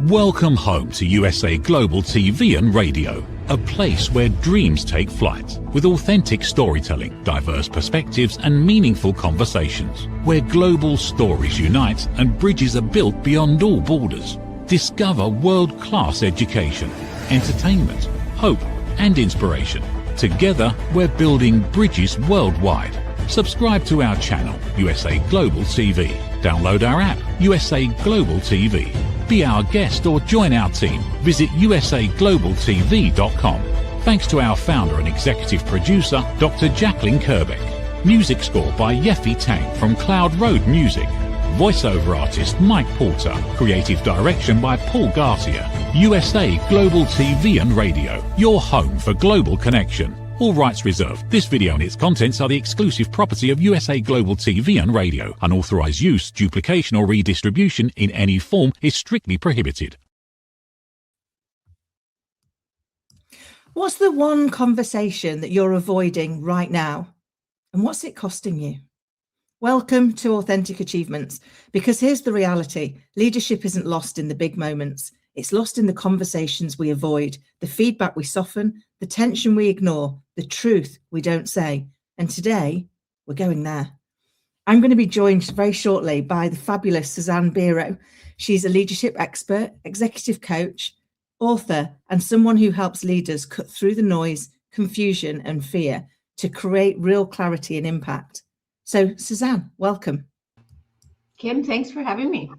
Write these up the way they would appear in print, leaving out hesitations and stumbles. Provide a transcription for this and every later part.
Welcome home to USA Global TV and Radio, a place where dreams take flight, with authentic storytelling, diverse perspectives and meaningful conversations, where global stories unite and bridges are built beyond all borders. Discover world-class education, entertainment, hope and inspiration. Together, we're building bridges worldwide. Subscribe to our channel, USA Global TV. Download our app, USA Global TV. Be our guest or join our team. Visit usaglobaltv.com. Thanks to our founder and executive producer, Dr. Jacqueline Kerbeck. Music score by Yeffy Tang from Cloud Road Music. Voiceover artist Mike Porter. Creative direction by Paul Garcia. USA Global TV and Radio. Your home for global connection. All rights reserved. This video and its contents are the exclusive property of USA Global TV and Radio. Unauthorized use, duplication or redistribution in any form is strictly prohibited. What's the one conversation that you're avoiding right now? And what's it costing you? Welcome to Authentic Achievements, because here's the reality. Leadership isn't lost in the big moments. It's lost in the conversations we avoid, the feedback we soften, the tension we ignore, the truth we don't say. And today, we're going there. I'm going to be joined very shortly by the fabulous Susanne Biro. She's a leadership expert, executive coach, author, and someone who helps leaders cut through the noise, confusion, and fear to create real clarity and impact. So, Susanne, welcome. Kim, thanks for having me.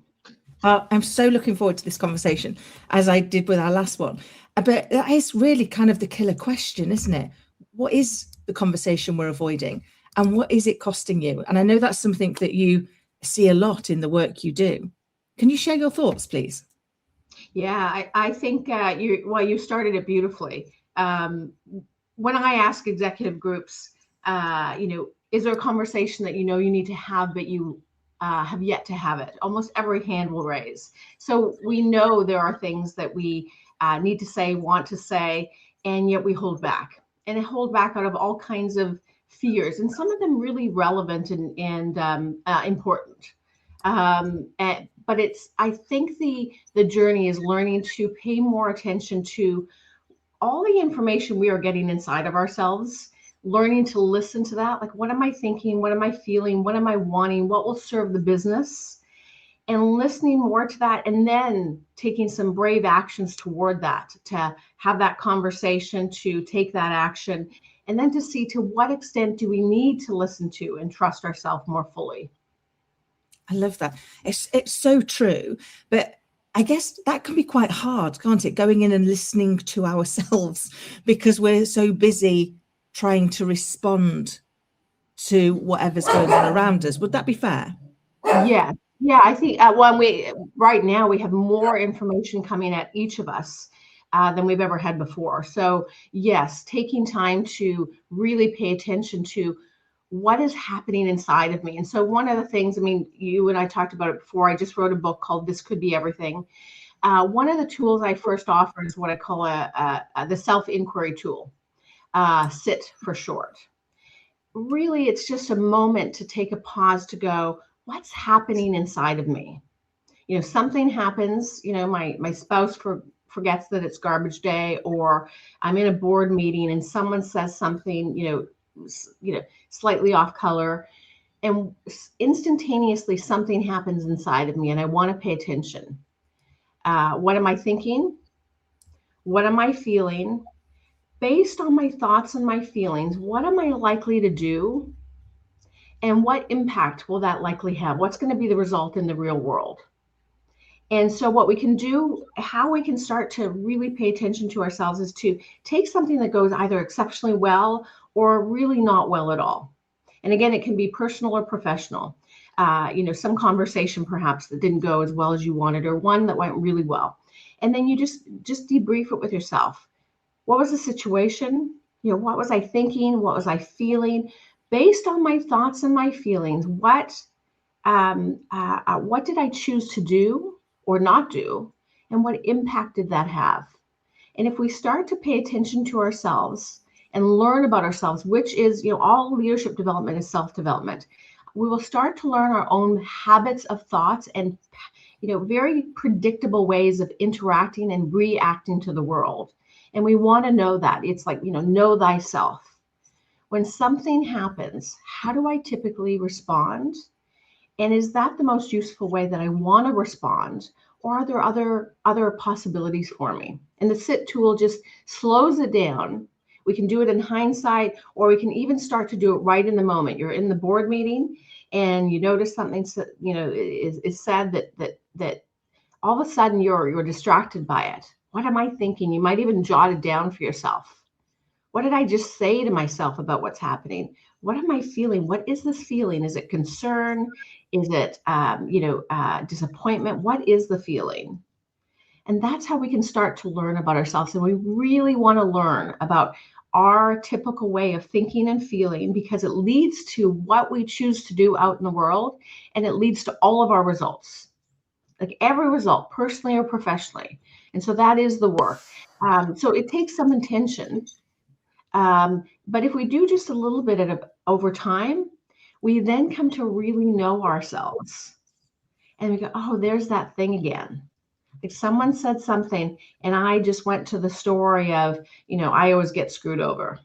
I'm so looking forward to this conversation, as I did with our last one. But that is really kind of the killer question, isn't it? What is the conversation we're avoiding, and what is it costing you? And I know that's something that you see a lot in the work you do. Can you share your thoughts, please? Yeah, I think you started it beautifully. When I ask executive groups, is there a conversation that you need to have, but you have yet to have it? Almost every hand will raise. So we know there are things that we need to say, want to say, and yet we hold back. And I hold back out of all kinds of fears, and some of them really relevant and important. But I think the journey is learning to pay more attention to all the information we are getting inside of ourselves, learning to listen to that. Like, what am I thinking? What am I feeling? What am I wanting? What will serve the business? And listening more to that, and then taking some brave actions toward that, to have that conversation, to take that action, and then to see to what extent do we need to listen to and trust ourselves more fully. I love that. It's so true. But I guess that can be quite hard, can't it? Going in and listening to ourselves, because we're so busy trying to respond to whatever's going on around us. Would that be fair? Yeah. Yeah, I think right now we have more information coming at each of us than we've ever had before. So yes, taking time to really pay attention to what is happening inside of me. And so one of the things, you and I talked about it before, I just wrote a book called This Could Be Everything. One of the tools I first offer is what I call the self-inquiry tool, SIT for short. Really, it's just a moment to take a pause to go, what's happening inside of me? Something happens, my spouse forgets that it's garbage day, or I'm in a board meeting and someone says something, slightly off color, and instantaneously something happens inside of me and I want to pay attention. What am I thinking? What am I feeling? Based on my thoughts and my feelings, what am I likely to do? And what impact will that likely have? What's going to be the result in the real world? And so what we can do, how we can start to really pay attention to ourselves, is to take something that goes either exceptionally well or really not well at all. And again, it can be personal or professional. Some conversation perhaps that didn't go as well as you wanted, or one that went really well. And then you just debrief it with yourself. What was the situation? What was I thinking? What was I feeling? Based on my thoughts and my feelings, what did I choose to do or not do? And what impact did that have? And if we start to pay attention to ourselves and learn about ourselves, which is, all leadership development is self-development, we will start to learn our own habits of thoughts and very predictable ways of interacting and reacting to the world. And we want to know that. It's like, know thyself. When something happens, how do I typically respond? And is that the most useful way that I want to respond? Or are there other possibilities for me? And the sit tool just slows it down. We can do it in hindsight, or we can even start to do it right in the moment. You're in the board meeting and you notice something, is said that all of a sudden you're distracted by it. What am I thinking? You might even jot it down for yourself. What did I just say to myself about what's happening? What am I feeling? What is this feeling? Is it concern? Is it, disappointment? What is the feeling? And that's how we can start to learn about ourselves. And we really want to learn about our typical way of thinking and feeling, because it leads to what we choose to do out in the world. And it leads to all of our results, like every result, personally or professionally. And so that is the work. So it takes some intention. But if we do just a little bit over time, we then come to really know ourselves. And we go, oh, there's that thing again. If someone said something and I just went to the story of, I always get screwed over.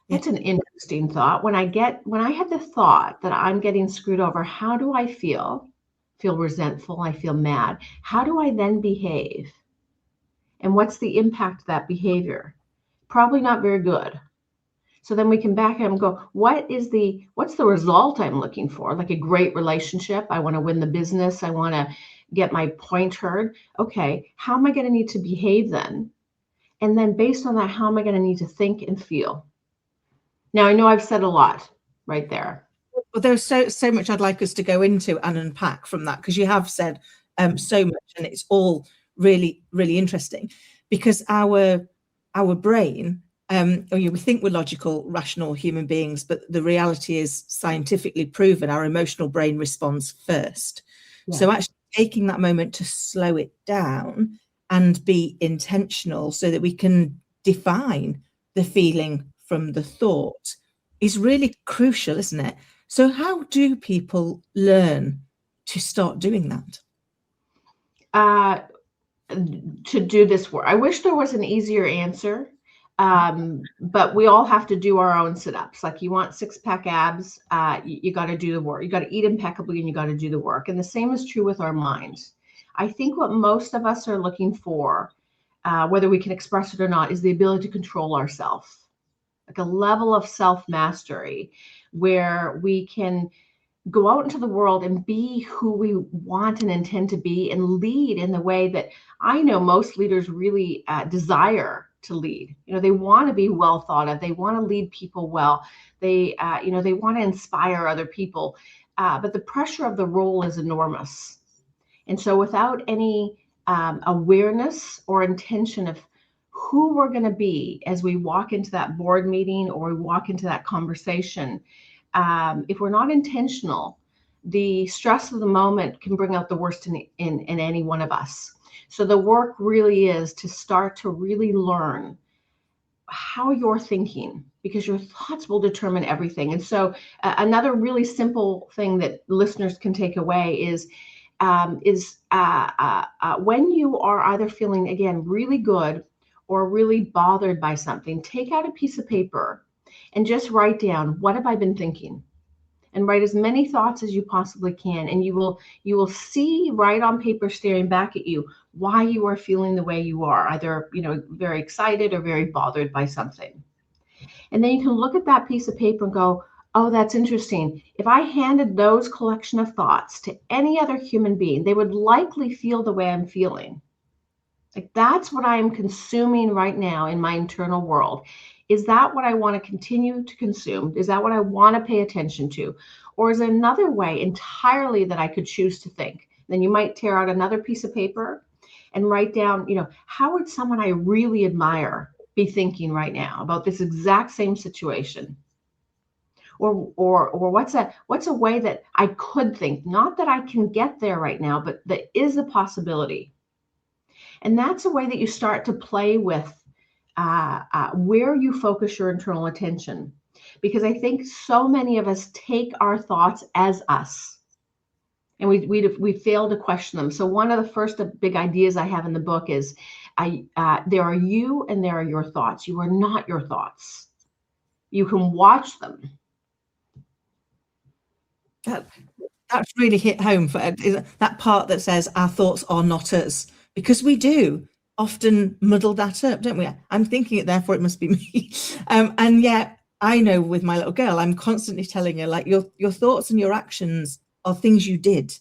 That's an interesting thought. When I had the thought that I'm getting screwed over, how do I feel? Feel resentful. I feel mad. How do I then behave? And what's the impact of that behavior? Probably not very good. So then we can back up and go, what's the result I'm looking for? Like a great relationship. I want to win the business. I want to get my point heard. Okay, how am I going to need to behave then? And then based on that, how am I going to need to think and feel? Now, I know I've said a lot right there. Well, there's so much I'd like us to go into and unpack from that, because you have said so much, and it's all really, really interesting, because our brain, we think we're logical, rational human beings, but the reality is scientifically proven our emotional brain responds first. Yeah. So actually taking that moment to slow it down and be intentional so that we can define the feeling from the thought is really crucial, isn't it? So how do people learn to start doing that? To do this work. I wish there was an easier answer. But we all have to do our own sit-ups. Like, you want six-pack abs, you got to do the work. You got to eat impeccably, and you got to do the work. And the same is true with our minds. I think what most of us are looking for, whether we can express it or not, is the ability to control ourselves, like a level of self-mastery where we can go out into the world and be who we want and intend to be, and lead in the way that I know most leaders really desire to lead. They want to be well thought of. They want to lead people well. They want to inspire other people. But the pressure of the role is enormous. And so without any awareness or intention of who we're going to be as we walk into that board meeting or we walk into that conversation, if we're not intentional, the stress of the moment can bring out the worst in any one of us. So the work really is to start to really learn how you're thinking, because your thoughts will determine everything. And so another really simple thing that listeners can take away is when you are either feeling, again, really good or really bothered by something, take out a piece of paper and just write down, what have I been thinking? And write as many thoughts as you possibly can. And you will see right on paper, staring back at you, why you are feeling the way you are, either, very excited or very bothered by something. And then you can look at that piece of paper and go, oh, that's interesting. If I handed those collection of thoughts to any other human being, they would likely feel the way I'm feeling. Like, that's what I am consuming right now in my internal world. Is that what I want to continue to consume? Is that what I want to pay attention to? Or is there another way entirely that I could choose to think? Then you might tear out another piece of paper and write down, how would someone I really admire be thinking right now about this exact same situation? Or what's a way that I could think, not that I can get there right now, but that is a possibility. And that's a way that you start to play with where you focus your internal attention. Because I think so many of us take our thoughts as us. and we fail to question them. So one of the first big ideas I have in the book is, there are you and there are your thoughts. You are not your thoughts. You can watch them. That's really hit home for that part that says our thoughts are not us, because we do often muddle that up, don't we? I'm thinking it, therefore it must be me. And yet I know with my little girl, I'm constantly telling her, like, your thoughts and your actions are things you did.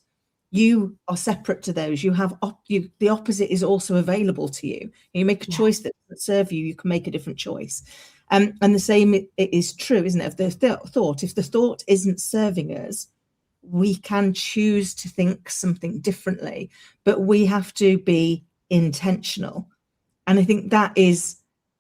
You are separate to those. You have the opposite is also available to you. You make a choice that doesn't serve you, you can make a different choice. And the same it is true, isn't it? If the thought, if the thought isn't serving us, we can choose to think something differently, but we have to be intentional. And I think that is,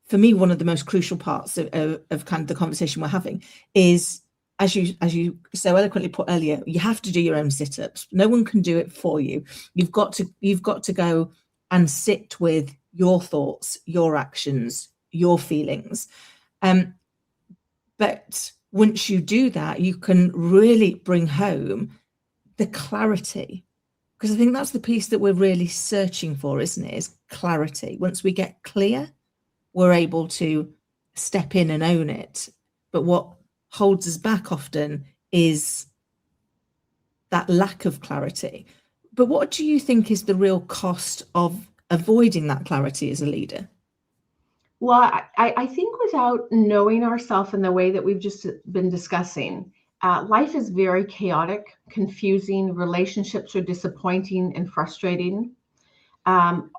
for me, one of the most crucial parts of kind of the conversation we're having is, as you so eloquently put earlier, you have to do your own sit-ups. No one can do it for you. You've got to go and sit with your thoughts, your actions, your feelings. But once you do that, you can really bring home the clarity, because I think that's the piece that we're really searching for, isn't it? Is clarity. Once we get clear, we're able to step in and own it. But what holds us back often is that lack of clarity. But what do you think is the real cost of avoiding that clarity as a leader? Well, I think without knowing ourselves in the way that we've just been discussing, life is very chaotic, confusing, relationships are disappointing and frustrating. And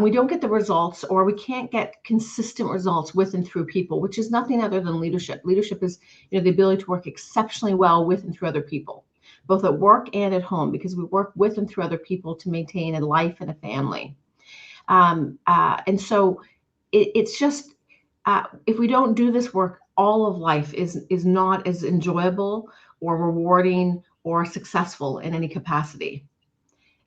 we don't get the results, or we can't get consistent results with and through people, which is nothing other than leadership. Leadership is, the ability to work exceptionally well with and through other people, both at work and at home, because we work with and through other people to maintain a life and a family. And so it's just, if we don't do this work, all of life is not as enjoyable or rewarding or successful in any capacity.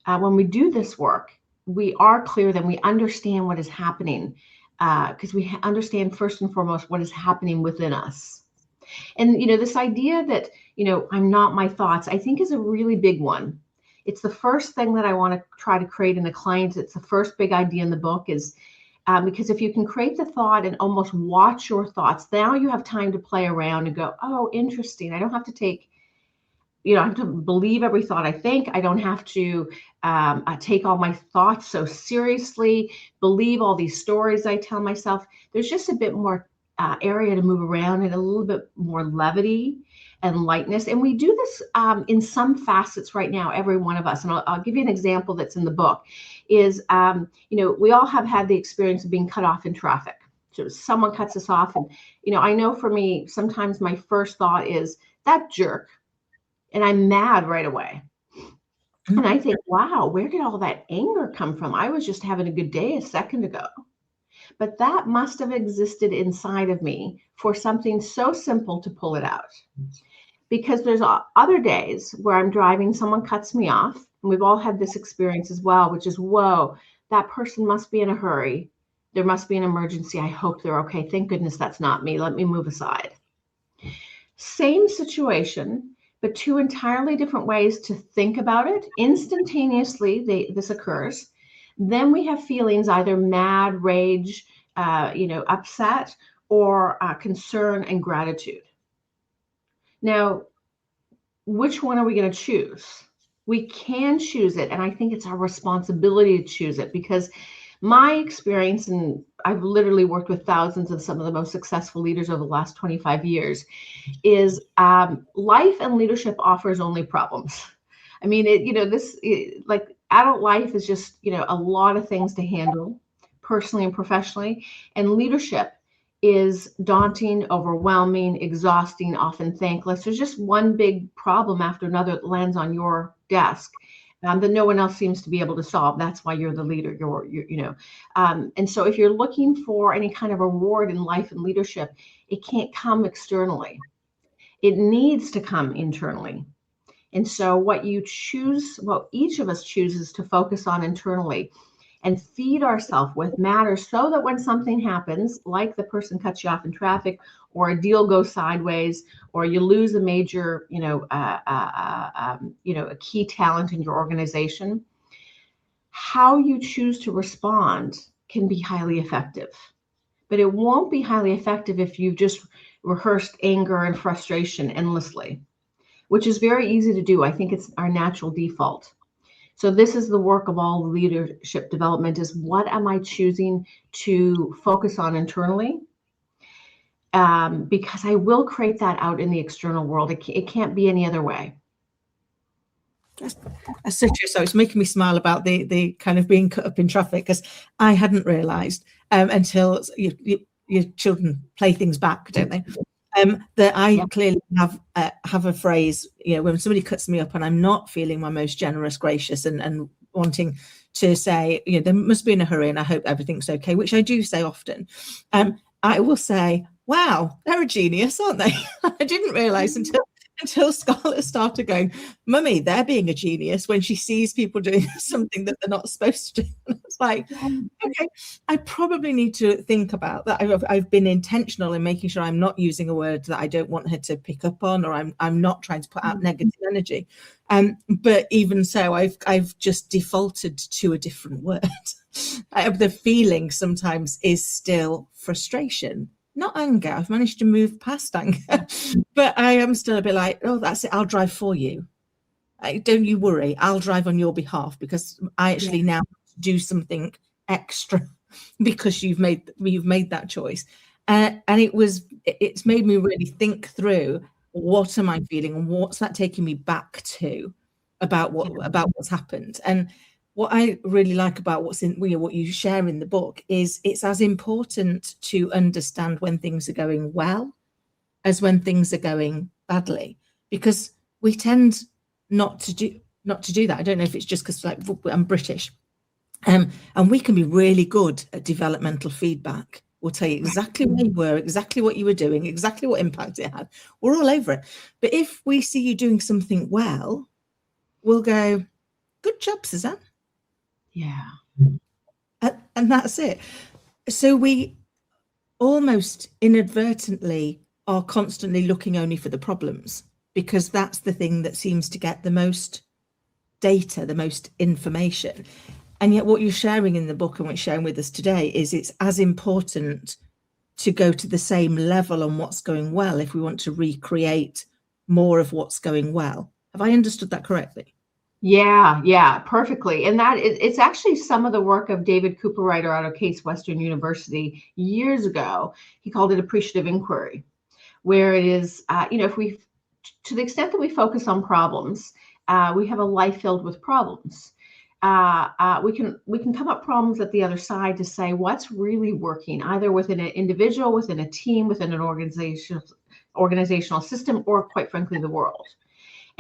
When we do this work, we are clear, then we understand what is happening, because we understand first and foremost what is happening within us. And, this idea that, I'm not my thoughts, I think is a really big one. It's the first thing that I want to try to create in the clients. It's the first big idea in the book is, because if you can create the thought and almost watch your thoughts, now you have time to play around and go, oh, interesting. I don't have to take, I have to believe every thought I think. I don't have to take all my thoughts so seriously, believe all these stories I tell myself. There's just a bit more area to move around and a little bit more levity and lightness. And we do this in some facets right now, every one of us. And I'll give you an example that's in the book is, we all have had the experience of being cut off in traffic. So someone cuts us off. And, I know for me, sometimes my first thought is that jerk. And I'm mad right away. And I think, wow, where did all that anger come from? I was just having a good day a second ago. But that must have existed inside of me for something so simple to pull it out. Because there's other days where I'm driving, someone cuts me off, and we've all had this experience as well, which is, whoa, that person must be in a hurry. There must be an emergency. I hope they're okay. Thank goodness that's not me. Let me move aside. Same situation, but two entirely different ways to think about it. Instantaneously, this occurs. Then we have feelings, either mad, rage, upset, or concern and gratitude. Now, which one are we going to choose? We can choose it, and I think it's our responsibility to choose it, because my experience, and I've literally worked with thousands of some of the most successful leaders over the last 25 years, is life and leadership offers only problems. I mean, like adult life is just, a lot of things to handle personally and professionally, and leadership is daunting, overwhelming, exhausting, often thankless. There's just one big problem after another that lands on your desk that no one else seems to be able to solve. That's why you're the leader. And so if you're looking for any kind of reward in life and leadership, it can't come externally. It needs to come internally. And so what each of us chooses to focus on internally and feed ourselves with matter so that when something happens, like the person cuts you off in traffic, or a deal goes sideways, or you lose a major, a key talent in your organization, how you choose to respond can be highly effective. But it won't be highly effective if you've just rehearsed anger and frustration endlessly, which is very easy to do. I think it's our natural default. So this is the work of all leadership development, is what am I choosing to focus on internally? Because I will create that out in the external world. It can't be any other way. That's so true. So it's making me smile about the kind of being cut up in traffic, because I hadn't realised until your children play things back, don't they? That I clearly have a phrase, when somebody cuts me up and I'm not feeling my most generous, gracious, and wanting to say, they must be in a hurry and I hope everything's okay, which I do say often. I will say, wow, they're a genius, aren't they? I didn't realise until Scarlett started going, Mummy, they're being a genius, when she sees people doing something that they're not supposed to do. And it's like, okay, I probably need to think about that. I've been intentional in making sure I'm not using a word that I don't want her to pick up on, or I'm not trying to put out negative energy. But even so, I've just defaulted to a different word. The feeling sometimes is still frustration. Not anger. I've managed to move past anger, but I am still a bit like, oh, that's it. I'll drive for you. Don't you worry. I'll drive on your behalf, because I actually now do something extra because you've made that choice. And it's made me really think through, what am I feeling and what's that taking me back to about what's happened. And what I really like about what you share in the book is it's as important to understand when things are going well as when things are going badly, because we tend not to do that. I don't know if it's just because I'm British, and we can be really good at developmental feedback. We'll tell you exactly where you were, exactly what you were doing, exactly what impact it had. We're all over it. But if we see you doing something well, we'll go, good job, Susanne. Yeah. And that's it. So we almost inadvertently are constantly looking only for the problems, because that's the thing that seems to get the most data, the most information. And yet what you're sharing in the book and what you're sharing with us today is it's as important to go to the same level on what's going well if we want to recreate more of what's going well. Have I understood that correctly? Yeah, perfectly. And it's actually some of the work of David Cooperrider out of Case Western University years ago. He called it appreciative inquiry, where it is, if we, to the extent that we focus on problems, we have a life filled with problems. We can come up problems at the other side to say what's really working, either within an individual, within a team, within an organizational system, or quite frankly, the world.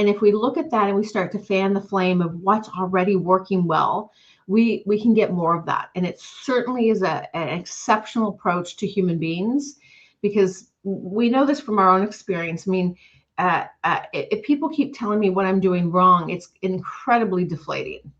And if we look at that and we start to fan the flame of what's already working well, we can get more of that. And it certainly is an exceptional approach to human beings, because we know this from our own experience. I mean, if people keep telling me what I'm doing wrong, it's incredibly deflating.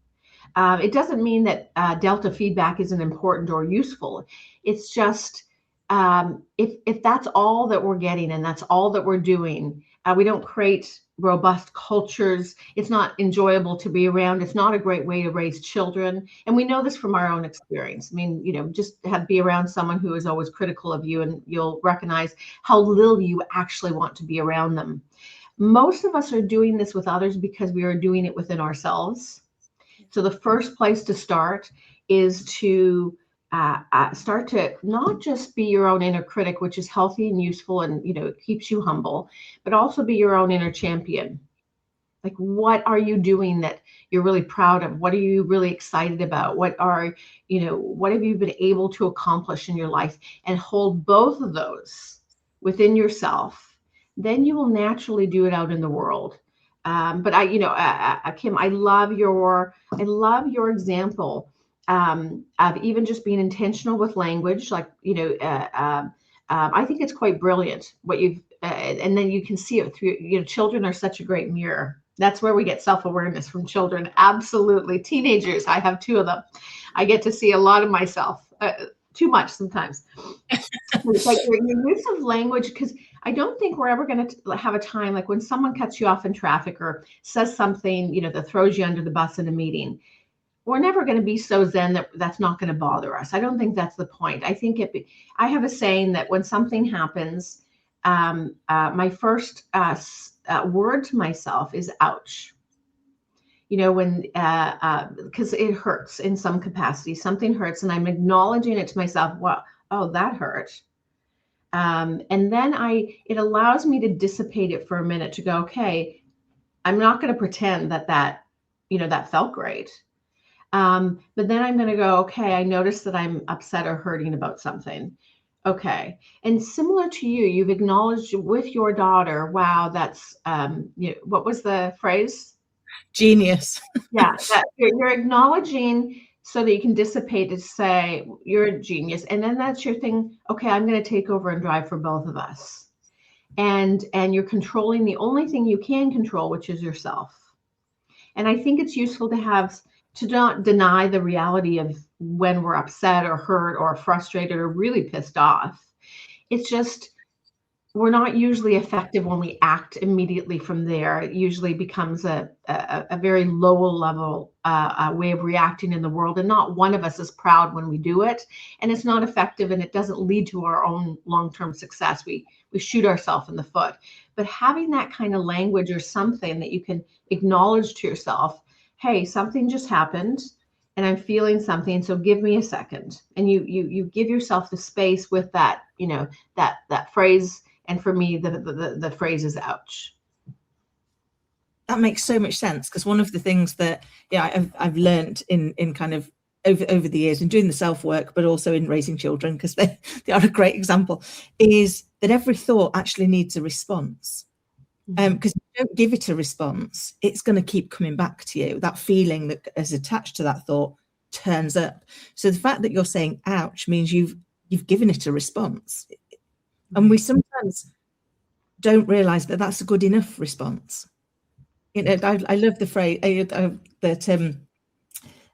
It doesn't mean that delta feedback isn't important or useful. It's just if that's all that we're getting and that's all that we're doing, we don't create robust cultures. It's not enjoyable to be around. It's not a great way to raise children. And we know this from our own experience. I mean, just be around someone who is always critical of you, and you'll recognize how little you actually want to be around them. Most of us are doing this with others because we are doing it within ourselves. So the first place to start is to start to not just be your own inner critic, which is healthy and useful and, it keeps you humble, but also be your own inner champion. Like, what are you doing that you're really proud of? What are you really excited about? What have you been able to accomplish in your life? And hold both of those within yourself. Then you will naturally do it out in the world. But Kim, I love your example of even just being intentional with language. Like, I think it's quite brilliant what you've, and then you can see it through, children are such a great mirror. That's where we get self-awareness from children. Absolutely. Teenagers, I have 2 of them. I get to see a lot of myself, too much sometimes. It's like your use of language, because I don't think we're ever going to have a time like when someone cuts you off in traffic or says something, that throws you under the bus in a meeting. We're never going to be so zen that that's not going to bother us. I don't think that's the point. I think I have a saying that when something happens, my first word to myself is ouch. When because it hurts in some capacity, something hurts, and I'm acknowledging it to myself. Well, oh, that hurt. And then it allows me to dissipate it for a minute to go, okay, I'm not going to pretend that felt great. But then I'm going to go, okay, I noticed that I'm upset or hurting about something. Okay. And similar to you've acknowledged with your daughter, wow, that's, what was the phrase? Genius. Yeah. That you're acknowledging so that you can dissipate to say you're a genius. And then that's your thing. Okay, I'm going to take over and drive for both of us. And you're controlling the only thing you can control, which is yourself. And I think it's useful to not deny the reality of when we're upset or hurt or frustrated or really pissed off. It's just, we're not usually effective when we act immediately from there. It usually becomes a very low level way of reacting in the world. And not one of us is proud when we do it. And it's not effective, and it doesn't lead to our own long-term success. We shoot ourselves in the foot. But having that kind of language or something that you can acknowledge to yourself, hey, something just happened and I'm feeling something, so give me a second. And you give yourself the space with that, that phrase. And for me, the phrase is ouch. That makes so much sense, because one of the things that I've learned in kind of over the years in doing the self-work, but also in raising children, because they are a great example, is that every thought actually needs a response. Because if you don't give it a response, it's going to keep coming back to you. That feeling that is attached to that thought turns up. So the fact that you're saying ouch means you've given it a response. And we sometimes don't realize that that's a good enough response. I love the phrase that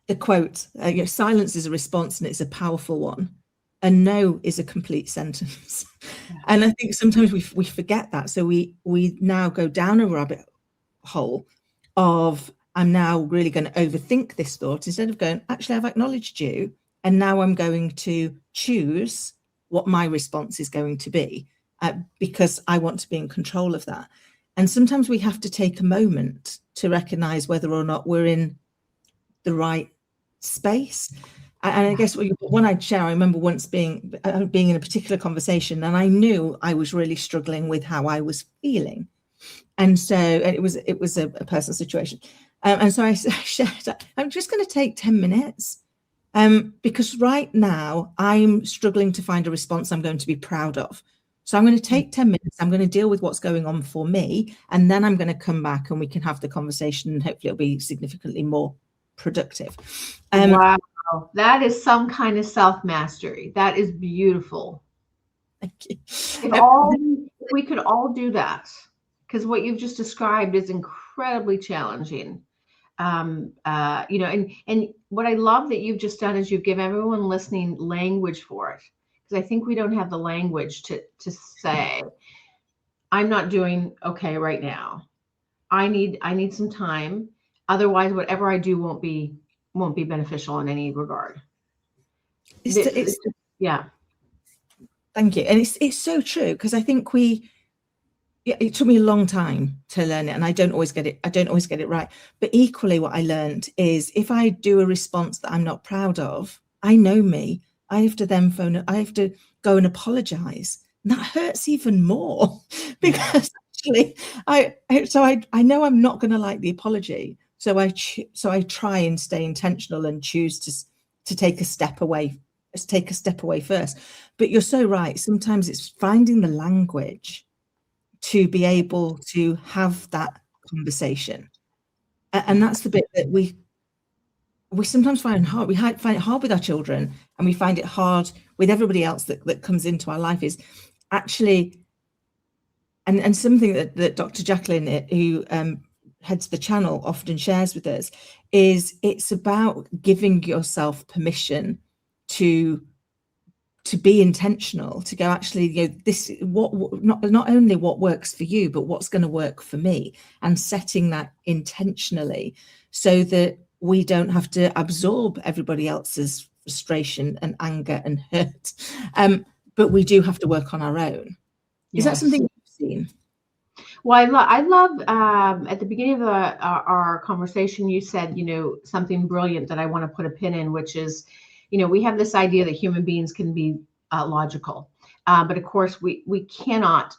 the quote, silence is a response and it's a powerful one. And no is a complete sentence. Yeah. And I think sometimes we forget that. So we now go down a rabbit hole of, I'm now really going to overthink this thought, instead of going, actually, I've acknowledged you. And now I'm going to choose what my response is going to be, because I want to be in control of that. And sometimes we have to take a moment to recognize whether or not we're in the right space. And I guess one I'd share, I remember once being in a particular conversation, and I knew I was really struggling with how I was feeling. And so it was a personal situation. And so I shared, I'm just going to take 10 minutes because right now I'm struggling to find a response I'm going to be proud of. So I'm going to take 10 minutes. I'm going to deal with what's going on for me. And then I'm going to come back and we can have the conversation, and hopefully it'll be significantly more productive. Wow. That is some kind of self-mastery. That is beautiful. Thank you. If we could all do that, because what you've just described is incredibly challenging. And what I love that you've just done is you've given everyone listening language for it. Because I think we don't have the language to say, I'm not doing okay right now. I need some time. Otherwise, whatever I do won't be beneficial in any regard. Yeah. Thank you. And it's so true, because I think it took me a long time to learn it, and I don't always get it right. But equally, what I learned is if I do a response that I'm not proud of, I know me, I have to then I have to go and apologize. And that hurts even more, because actually I know I'm not going to like the apology. So I try and stay intentional and choose to take a step away. Take a step away first. But you're so right. Sometimes it's finding the language to be able to have that conversation, and that's the bit that we sometimes find hard. We find it hard with our children, and we find it hard with everybody else that comes into our life. Is actually, and something that Dr. Jacqueline, heads the channel often shares with us, is it's about giving yourself permission to be intentional, to go, actually, this not only what works for you, but what's going to work for me, and setting that intentionally so that we don't have to absorb everybody else's frustration and anger and hurt. But we do have to work on our own. Is that something you've seen? Well, I love at the beginning of our conversation, you said, something brilliant that I want to put a pin in, which is, we have this idea that human beings can be logical, but of course we cannot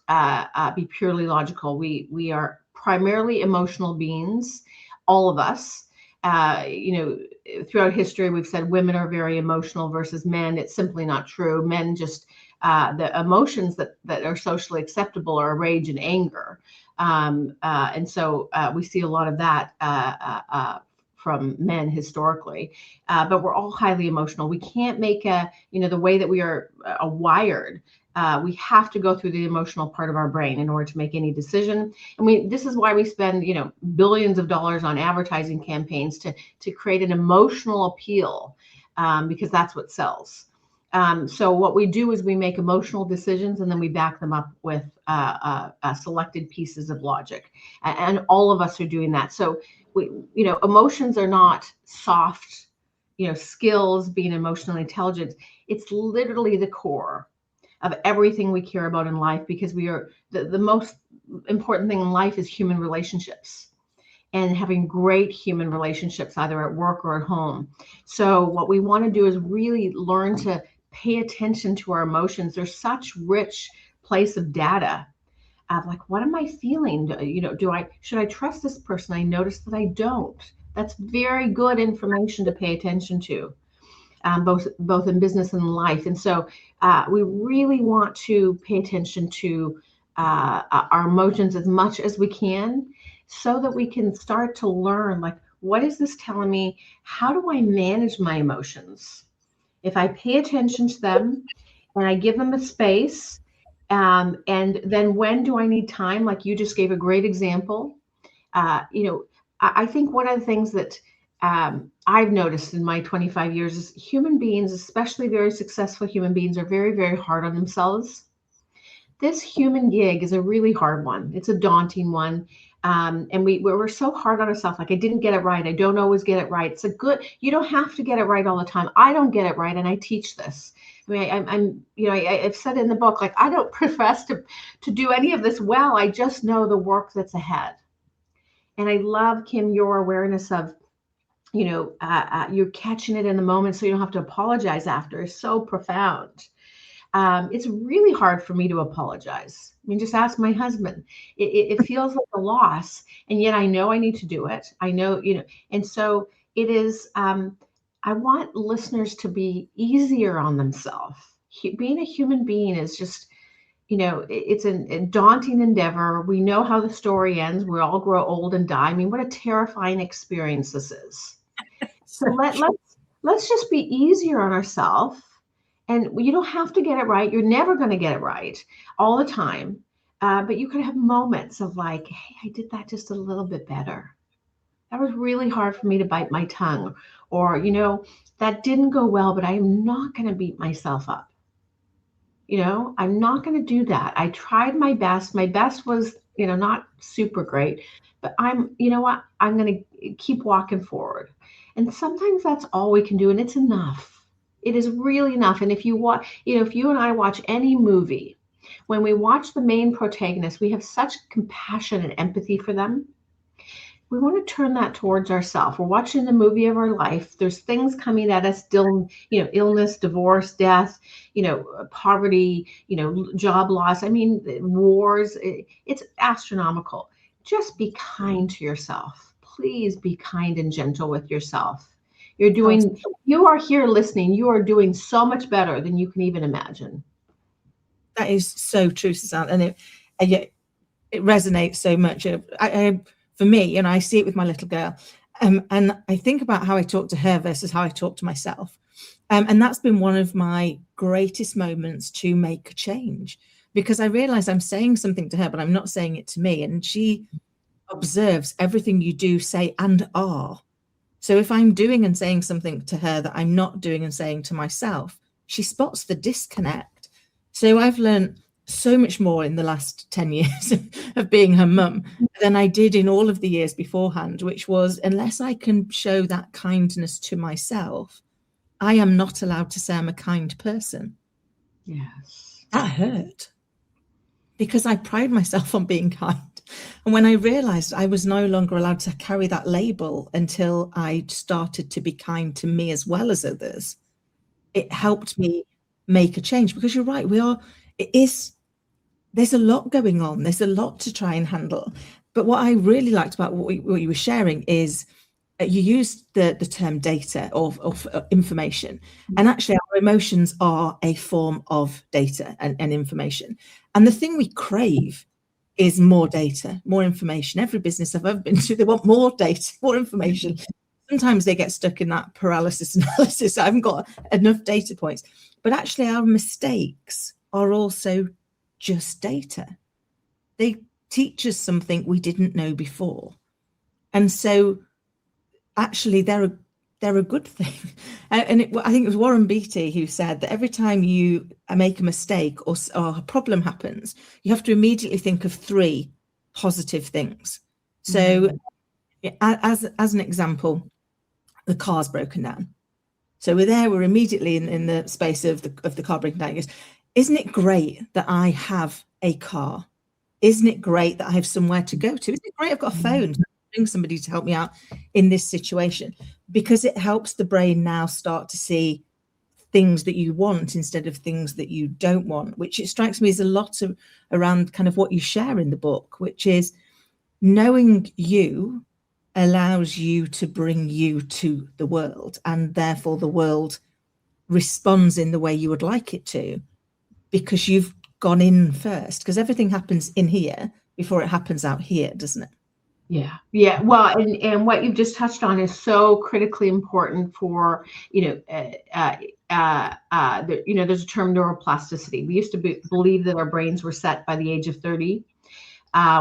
be purely logical. We are primarily emotional beings, all of us. Throughout history, we've said women are very emotional versus men. It's simply not true. Men just the emotions that are socially acceptable are rage and anger, and so we see a lot of that from men historically, but we're all highly emotional. We can't make the way that we are wired. We have to go through the emotional part of our brain in order to make any decision. And this is why we spend, billions of dollars on advertising campaigns to create an emotional appeal, because that's what sells. So what we do is we make emotional decisions, and then we back them up with selected pieces of logic. And all of us are doing that. So emotions are not soft, skills, being emotionally intelligent. It's literally the core of everything we care about in life, because we are the most important thing in life is human relationships, and having great human relationships, either at work or at home. So what we want to do is really learn to pay attention to our emotions. There's such rich place of data of like, what am I feeling? Should I trust this person? I notice that I don't. That's very good information to pay attention to, both in business and in life. And so we really want to pay attention to our emotions as much as we can, so that we can start to learn, like, what is this telling me? How do I manage my emotions? If I pay attention to them and I give them a space, and then when do I need time? Like you just gave a great example. I think one of the things that I've noticed in my 25 years is human beings, especially very successful human beings, are very, very hard on themselves. This human gig is a really hard one. It's a daunting one. And we're so hard on ourselves. Like, I didn't get it right. I don't always get it right. You don't have to get it right all the time. I don't get it right. And I teach this. I mean, I've said in the book, like, I don't profess to do any of this well. I just know the work that's ahead. And I love, Kim, your awareness of, you're catching it in the moment, so you don't have to apologize after, is so profound. It's really hard for me to apologize. I mean, just ask my husband. It feels like a loss, and yet I know I need to do it. I know, and so it is. I want listeners to be easier on themselves. Being a human being is just, it's a daunting endeavor. We know how the story ends. We all grow old and die. I mean, what a terrifying experience this is. So let's just be easier on ourselves. And you don't have to get it right. You're never going to get it right all the time. But you could have moments of like, hey, I did that just a little bit better. That was really hard for me to bite my tongue. Or, that didn't go well, but I am not going to beat myself up. I'm not going to do that. I tried my best. My best was, not super great. But I'm going to keep walking forward. And sometimes that's all we can do. And it's enough. It is really enough. And if you and I watch any movie, when we watch the main protagonist, we have such compassion and empathy for them. We want to turn that towards ourselves. We're watching the movie of our life. There's things coming at us, still, illness, divorce, death, poverty, job loss. I mean, wars. It's astronomical. Just be kind to yourself. Please be kind and gentle with yourself. You are here listening. You are doing so much better than you can even imagine. That is so true, Susanne. And it resonates so much. For me, I see it with my little girl. And I think about how I talk to her versus how I talk to myself. And that's been one of my greatest moments to make a change, because I realize I'm saying something to her, but I'm not saying it to me. And she observes everything you do, say, and are. So if I'm doing and saying something to her that I'm not doing and saying to myself, she spots the disconnect. So I've learned so much more in the last 10 years of being her mum than I did in all of the years beforehand, which was, unless I can show that kindness to myself, I am not allowed to say I'm a kind person. Yes. That hurt, because I pride myself on being kind. And when I realized I was no longer allowed to carry that label until I started to be kind to me as well as others, it helped me make a change. Because you're right, there's a lot going on. There's a lot to try and handle. But what I really liked about what you were sharing is you used the term data or information. And actually, our emotions are a form of data and information. And the thing we crave is more data, more information. Every business I've ever been to, they want more data, more information. Sometimes they get stuck in that paralysis analysis. I haven't got enough data points. But actually, our mistakes are also just data. They teach us something we didn't know before. And so actually they're a good thing. And I think it was Warren Beatty who said that every time you make a mistake or a problem happens, you have to immediately think of 3 positive things. So as an example, the car's broken down. So we're immediately in the space of the car breaking down. He goes, isn't it great that I have a car? Isn't it great that I have somewhere to go to? Isn't it great I've got a phone to bring somebody to help me out in this situation? Because it helps the brain now start to see things that you want instead of things that you don't want, which it strikes me as a lot of around kind of what you share in the book, which is knowing you allows you to bring you to the world, and therefore the world responds in the way you would like it to, because you've gone in first, because everything happens in here before it happens out here, doesn't it? Yeah. Well, and what you've just touched on is so critically important for, there's a term, neuroplasticity. We used to believe that our brains were set by the age of 30.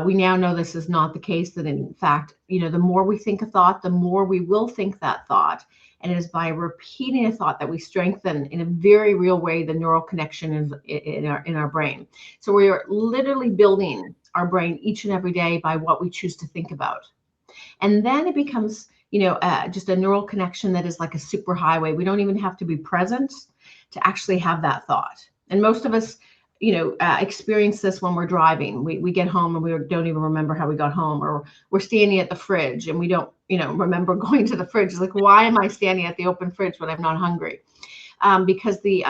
We now know this is not the case, that in fact, the more we think a thought, the more we will think that thought. And it is by repeating a thought that we strengthen in a very real way the neural connection in our brain. So we are literally building our brain each and every day by what we choose to think about. And then it becomes, just a neural connection that is like a super highway. We don't even have to be present to actually have that thought. And most of us, experience this when we're driving. We get home and we don't even remember how we got home, or we're standing at the fridge and we don't, remember going to the fridge. It's like, why am I standing at the open fridge when I'm not hungry? Because the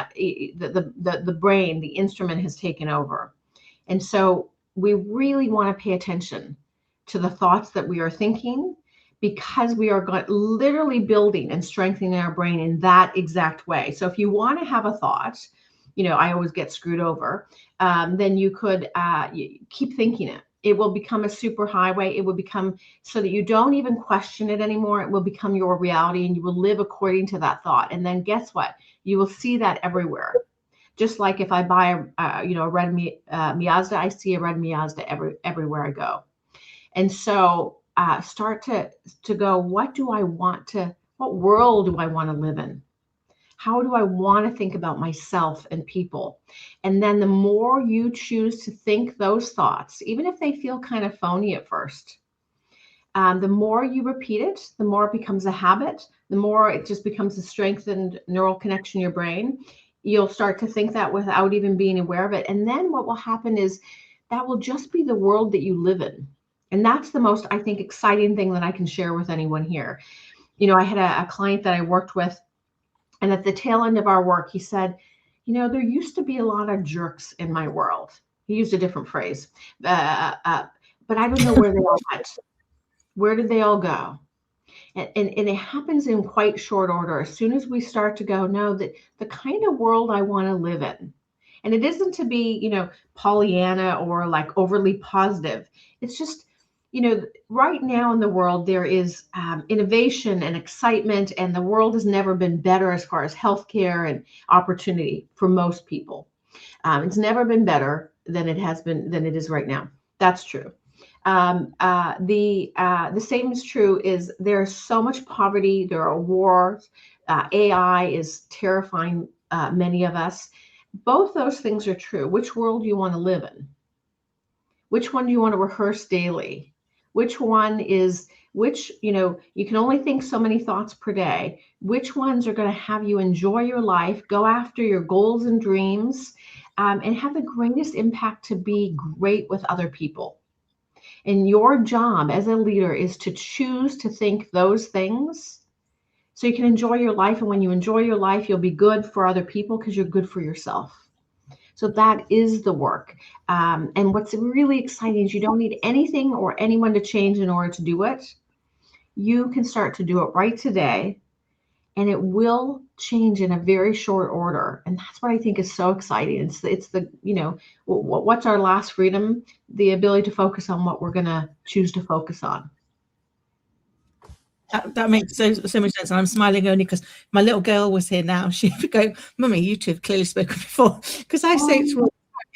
brain, the instrument has taken over. And so we really want to pay attention to the thoughts that we are thinking, because we are literally building and strengthening our brain in that exact way. So if you want to have a thought, I always get screwed over, then you could keep thinking it. It will become a super highway. It will become so that you don't even question it anymore. It will become your reality, and you will live according to that thought. And then guess what? You will see that everywhere. Just like if I buy a red Miazda, I see a red Miazda everywhere I go. And so start to go, what world do I want to live in? How do I want to think about myself and people? And then the more you choose to think those thoughts, even if they feel kind of phony at first, the more you repeat it, the more it becomes a habit, the more it just becomes a strengthened neural connection in your brain. You'll start to think that without even being aware of it. And then what will happen is that will just be the world that you live in. And that's the most, I think, exciting thing that I can share with anyone here. I had a client that I worked with, and at the tail end of our work, he said, there used to be a lot of jerks in my world. He used a different phrase, but I don't know where they all went. Where did they all go? And it happens in quite short order. As soon as we start to go, no, the kind of world I want to live in. And it isn't to be, Pollyanna or like overly positive. It's just, right now in the world, there is innovation and excitement, and the world has never been better as far as healthcare and opportunity for most people. It's never been better than it is right now. That's true. The same is true. Is there's so much poverty. There are wars. AI is terrifying many of us. Both those things are true. Which world do you want to live in? Which one do you want to rehearse daily? Which one is which, you can only think so many thoughts per day. Which ones are going to have you enjoy your life, go after your goals and dreams, and have the greatest impact to be great with other people? And your job as a leader is to choose to think those things so you can enjoy your life. And when you enjoy your life, you'll be good for other people because you're good for yourself. So that is the work. And what's really exciting is you don't need anything or anyone to change in order to do it. You can start to do it right today, and it will change in a very short order. And that's what I think is so exciting. It's the, what's our last freedom? The ability to focus on what we're going to choose to focus on. That makes so much sense. And I'm smiling only because my little girl was here now. She would go, "Mummy, you two have clearly spoken before." Because I say it's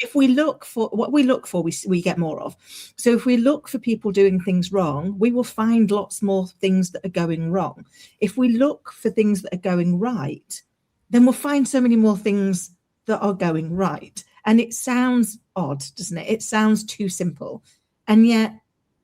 if we look for what we look for, we get more of. So if we look for people doing things wrong, we will find lots more things that are going wrong. If we look for things that are going right, then we'll find so many more things that are going right. And it sounds odd, doesn't it? It sounds too simple. And yet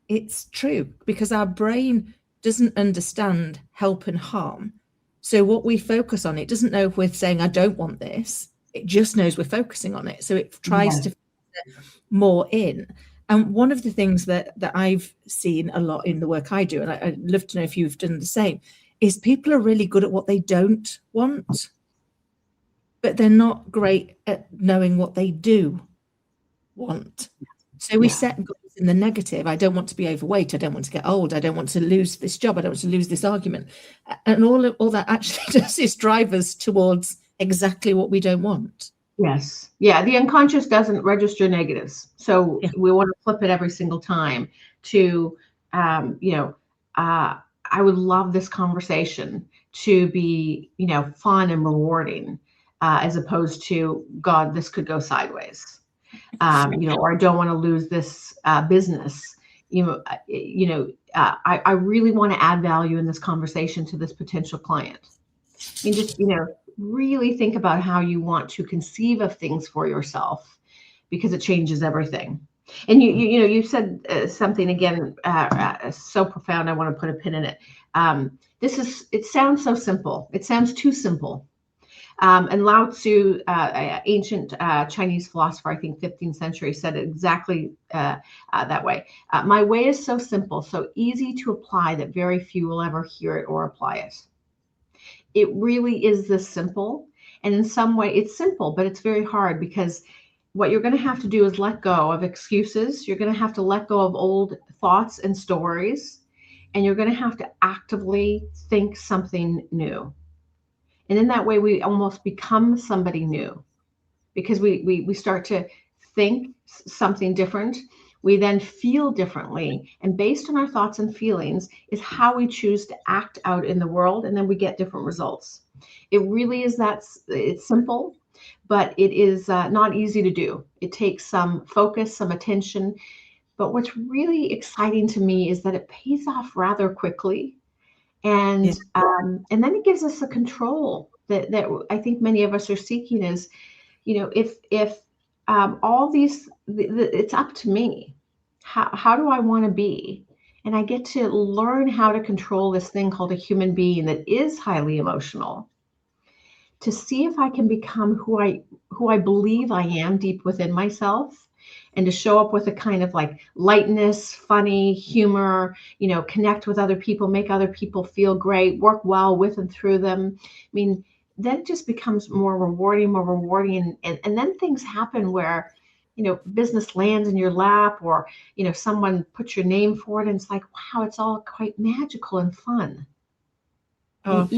it's true, because our brain doesn't understand help and harm. So what we focus on, it doesn't know if we're saying, "I don't want this." It just knows we're focusing on it. So it tries to fit more in. And one of the things that I've seen a lot in the work I do, and I'd love to know if you've done the same, is people are really good at what they don't want, but they're not great at knowing what they do want. So we set goals in the negative. I don't want to be overweight. I don't want to get old. I don't want to lose this job. I don't want to lose this argument. And all that actually does is drive us towards exactly what we don't want. Yes. Yeah. The unconscious doesn't register negatives. So we want to flip it every single time to, I would love this conversation to be, fun and rewarding, as opposed to, God, this could go sideways. Or I don't want to lose this business. I really want to add value in this conversation to this potential client. I mean, just, really think about how you want to conceive of things for yourself, because it changes everything. And you said something again so profound. I want to put a pin in it. It sounds so simple. It sounds too simple. And Lao Tzu, ancient Chinese philosopher, I think 15th century, said it exactly that way. My way is so simple, so easy to apply that very few will ever hear it or apply it. It really is this simple. And in some way it's simple, but it's very hard, because what you're going to have to do is let go of excuses. You're going to have to let go of old thoughts and stories, and you're going to have to actively think something new. And in that way, we almost become somebody new, because we start to think something different. We then feel differently. And based on our thoughts and feelings is how we choose to act out in the world. And then we get different results. It really is it's simple, but it is not easy to do. It takes some focus, some attention. But what's really exciting to me is that it pays off rather quickly. And then it gives us a control that I think many of us are seeking. Is, if all these, it's up to me. How do I want to be? And I get to learn how to control this thing called a human being that is highly emotional, to see if I can become who I believe I am deep within myself, and to show up with a kind of like lightness, funny, humor, connect with other people, make other people feel great, work well with and through them. I mean, then it just becomes more rewarding. And then things happen where, business lands in your lap, or, someone puts your name for it, and it's like, wow, it's all quite magical and fun. Oh,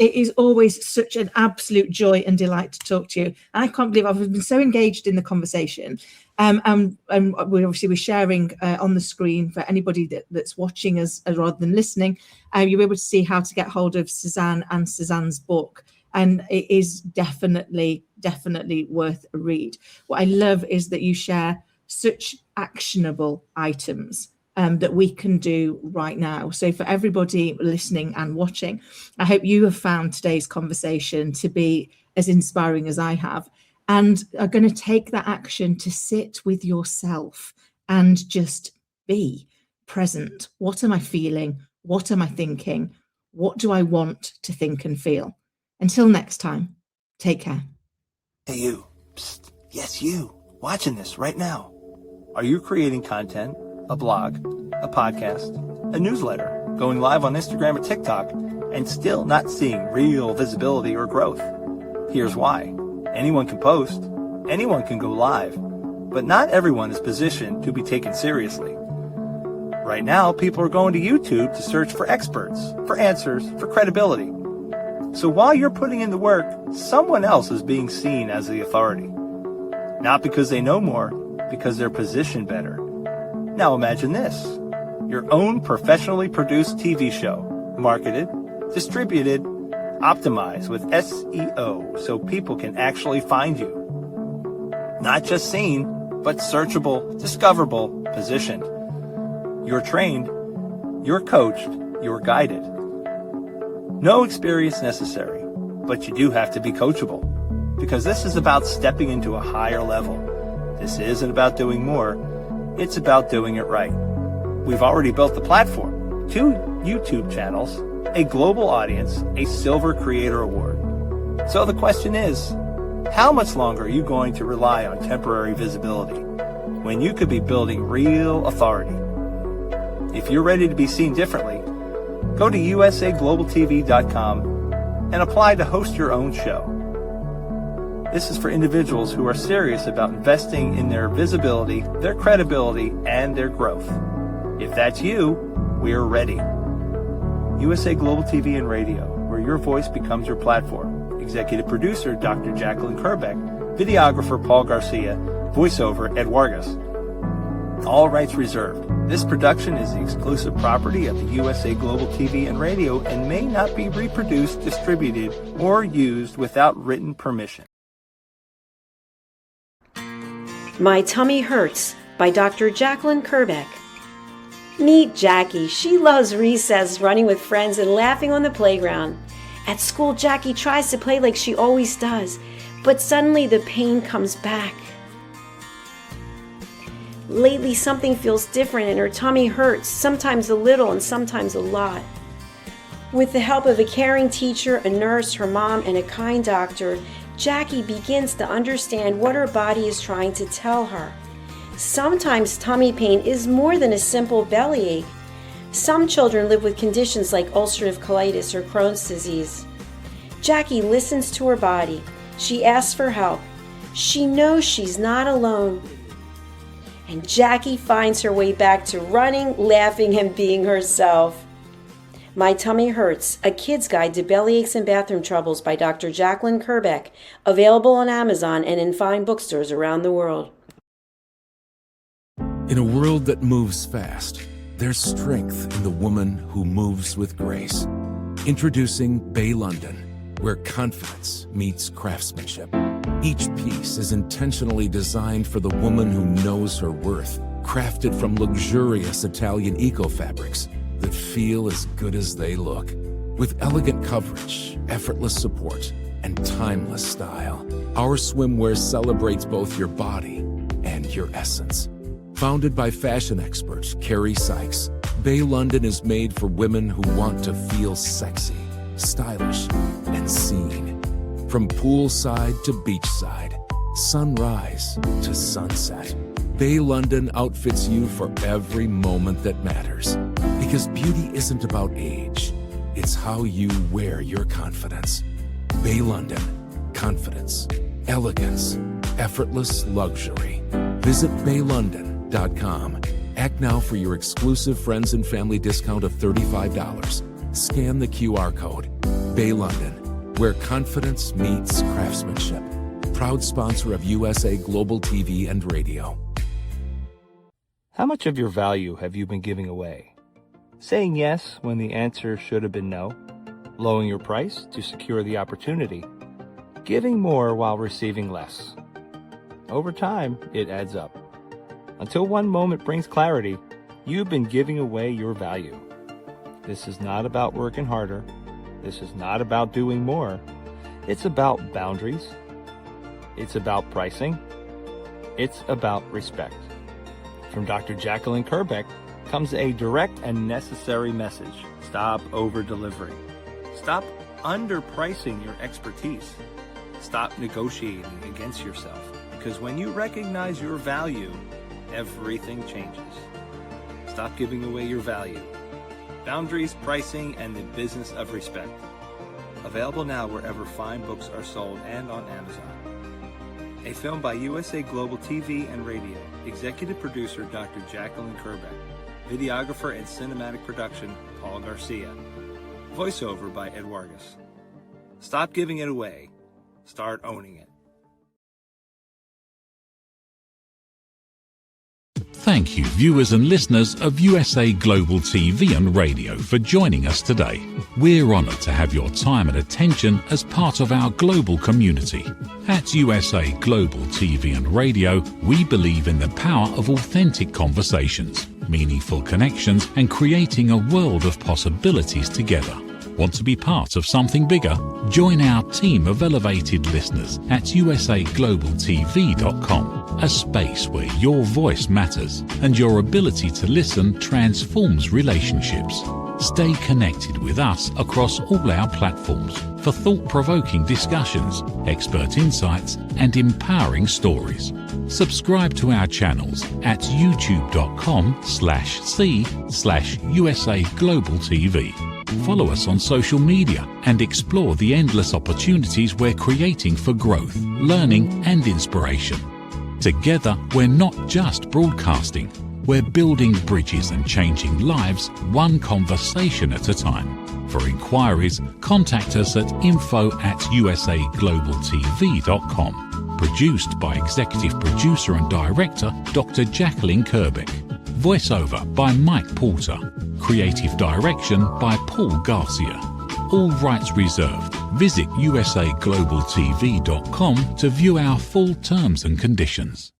it is always such an absolute joy and delight to talk to you. I can't believe I've been so engaged in the conversation. And we're sharing on the screen for anybody that's watching us rather than listening. You're able to see how to get hold of Susanne and Susanne's book. And it is definitely worth a read. What I love is that you share such actionable items that we can do right now. So for everybody listening and watching, I hope you have found today's conversation to be as inspiring as I have, and are going to take that action to sit with yourself and just be present. What am I feeling? What am I thinking? What do I want to think and feel? Until next time, take care. Hey, you. Psst. Yes, you. Watching this right now. Are you creating content, a blog, a podcast, a newsletter, going live on Instagram or TikTok, and still not seeing real visibility or growth? Here's why. Anyone can post, anyone can go live, but not everyone is positioned to be taken seriously. Right now, people are going to YouTube to search for experts, for answers, for credibility. So while you're putting in the work, someone else is being seen as the authority. Not because they know more, because they're positioned better. Now imagine this. Your own professionally produced TV show, marketed, distributed, optimized with SEO so people can actually find you. Not just seen, but searchable, discoverable, positioned. You're trained, you're coached, you're guided. No experience necessary, but you do have to be coachable, because this is about stepping into a higher level. This isn't about doing more, it's about doing it right. We've already built the platform, 2 YouTube channels, a global audience, a Silver Creator Award. So the question is, how much longer are you going to rely on temporary visibility when you could be building real authority? If you're ready to be seen differently, go to usaglobaltv.com and apply to host your own show. This is for individuals who are serious about investing in their visibility, their credibility, and their growth. If that's you, we're ready. USA Global TV and Radio, where your voice becomes your platform. Executive producer, Dr. Jacqueline Kerbeck. Videographer, Paul Garcia. Voiceover, Ed Vargas. All rights reserved. This production is the exclusive property of the USA Global TV and Radio and may not be reproduced, distributed, or used without written permission. My Tummy Hurts by Dr. Jacqueline Kerbeck. Meet Jackie. She loves recess, running with friends, and laughing on the playground. At school, Jackie tries to play like she always does, but suddenly the pain comes back. Lately, something feels different and her tummy hurts, sometimes a little and sometimes a lot. With the help of a caring teacher, a nurse, her mom, and a kind doctor, Jackie begins to understand what her body is trying to tell her. Sometimes tummy pain is more than a simple bellyache. Some children live with conditions like ulcerative colitis or Crohn's disease. Jackie listens to her body. She asks for help. She knows she's not alone. And Jackie finds her way back to running, laughing, and being herself. My Tummy Hurts, a kid's guide to bellyaches and bathroom troubles by Dr. Jacqueline Kerbeck, available on Amazon and in fine bookstores around the world. In a world that moves fast, there's strength in the woman who moves with grace. Introducing Bay London, where confidence meets craftsmanship. Each piece is intentionally designed for the woman who knows her worth, crafted from luxurious Italian eco-fabrics that feel as good as they look. With elegant coverage, effortless support, and timeless style, our swimwear celebrates both your body and your essence. Founded by fashion expert Carrie Sykes, Bay London is made for women who want to feel sexy, stylish, and seen. From poolside to beachside, sunrise to sunset, Bay London outfits you for every moment that matters. Because beauty isn't about age, it's how you wear your confidence. Bay London, confidence, elegance, effortless luxury. Visit baylondon.com. Act now for your exclusive friends and family discount of $35. Scan the QR code. Bay London, where confidence meets craftsmanship. Proud sponsor of USA Global TV and Radio. How much of your value have you been giving away? Saying yes when the answer should have been no? Lowering your price to secure the opportunity? Giving more while receiving less? Over time, it adds up. Until one moment brings clarity, you've been giving away your value. This is not about working harder. This is not about doing more. It's about boundaries. It's about pricing. It's about respect. From Dr. Jacqueline Kerbeck comes a direct and necessary message. Stop over-delivering. Stop underpricing your expertise. Stop negotiating against yourself. Because when you recognize your value, everything changes. Stop giving away your value. Boundaries, pricing, and the business of respect. Available now wherever fine books are sold and on Amazon. A film by USA Global TV and Radio. Executive producer Dr. Jacqueline Kerbeck. Videographer and cinematic production Paul Garcia. Voiceover by Ed Vargas. Stop giving it away. Start owning it. Thank you, viewers and listeners of USA Global TV and Radio, for joining us today. We're honoured to have your time and attention as part of our global community. At USA Global TV and Radio, we believe in the power of authentic conversations, meaningful connections, and creating a world of possibilities together. Want to be part of something bigger? Join our team of elevated listeners at usaglobaltv.com, a space where your voice matters and your ability to listen transforms relationships. Stay connected with us across all our platforms for thought-provoking discussions, expert insights, and empowering stories. Subscribe to our channels at youtube.com/c/USA Global TV. Follow us on social media and explore the endless opportunities we're creating for growth, learning, and inspiration. Together, we're not just broadcasting, we're building bridges and changing lives one conversation at a time. For inquiries, contact us at info@usaglobaltv.com. Produced by Executive Producer and Director Dr. Jacqueline Kerbeck. Voiceover by Mike Porter. Creative direction by Paul Garcia. All rights reserved. Visit usaglobaltv.com to view our full terms and conditions.